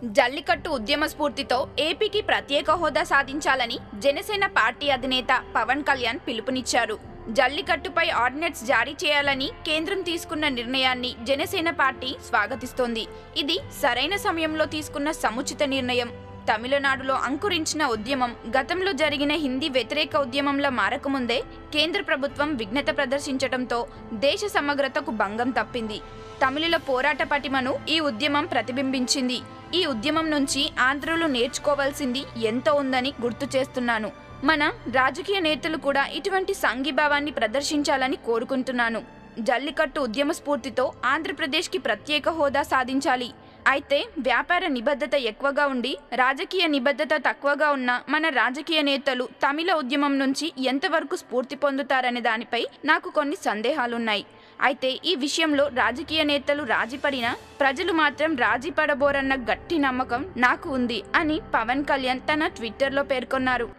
జల్లికట్టు ఉద్యమ స్ఫూర్తితో ఏపీకి ప్రత్యేక హోదా సాధించాలని జనసేన పార్టీ అధినేత పవన్ కళ్యాణ్ పిలుపునిచ్చారు. జల్లికట్టుపై ఆర్డినెన్స్ జారీ చేయాలని కేంద్రం తీసుకున్న నిర్ణయాన్ని జనసేన పార్టీ స్వాగతిస్తోంది. ఇది సరైన సమయంలో తీసుకున్న సముచిత నిర్ణయం. తమిళనాడులో అంకురించిన ఉద్యమం గతంలో జరిగిన హిందీ వ్యతిరేక ఉద్యమంలో మారకముందే కేంద్ర ప్రభుత్వం విఘ్నత ప్రదర్శించడంతో దేశ సమగ్రతకు భంగం తప్పింది. తమిళుల పోరాట పటిమను ఈ ఉద్యమం ప్రతిబింబించింది. ఈ ఉద్యమం నుంచి ఆంధ్రులు నేర్చుకోవాల్సింది ఎంతో ఉందని గుర్తు చేస్తున్నాను. మన రాజకీయ నేతలు కూడా ఇటువంటి సంఘీభావాన్ని ప్రదర్శించాలని కోరుకుంటున్నాను. జల్లికట్టు ఉద్యమ స్ఫూర్తితో ఆంధ్రప్రదేశ్కి ప్రత్యేక హోదా సాధించాలి. అయితే వ్యాపార నిబద్ధత ఎక్కువగా ఉండి రాజకీయ నిబద్ధత తక్కువగా ఉన్న మన రాజకీయ నేతలు తమిళ ఉద్యమం నుంచి ఎంతవరకు స్ఫూర్తి పొందుతారనే దానిపై నాకు కొన్ని సందేహాలున్నాయి. అయితే ఈ విషయంలో రాజకీయ నేతలు రాజీపడినా ప్రజలు మాత్రం రాజీ పడబోరన్న గట్టి నమ్మకం నాకు ఉంది అని పవన్ కళ్యాణ్ తన ట్విట్టర్లో పేర్కొన్నారు.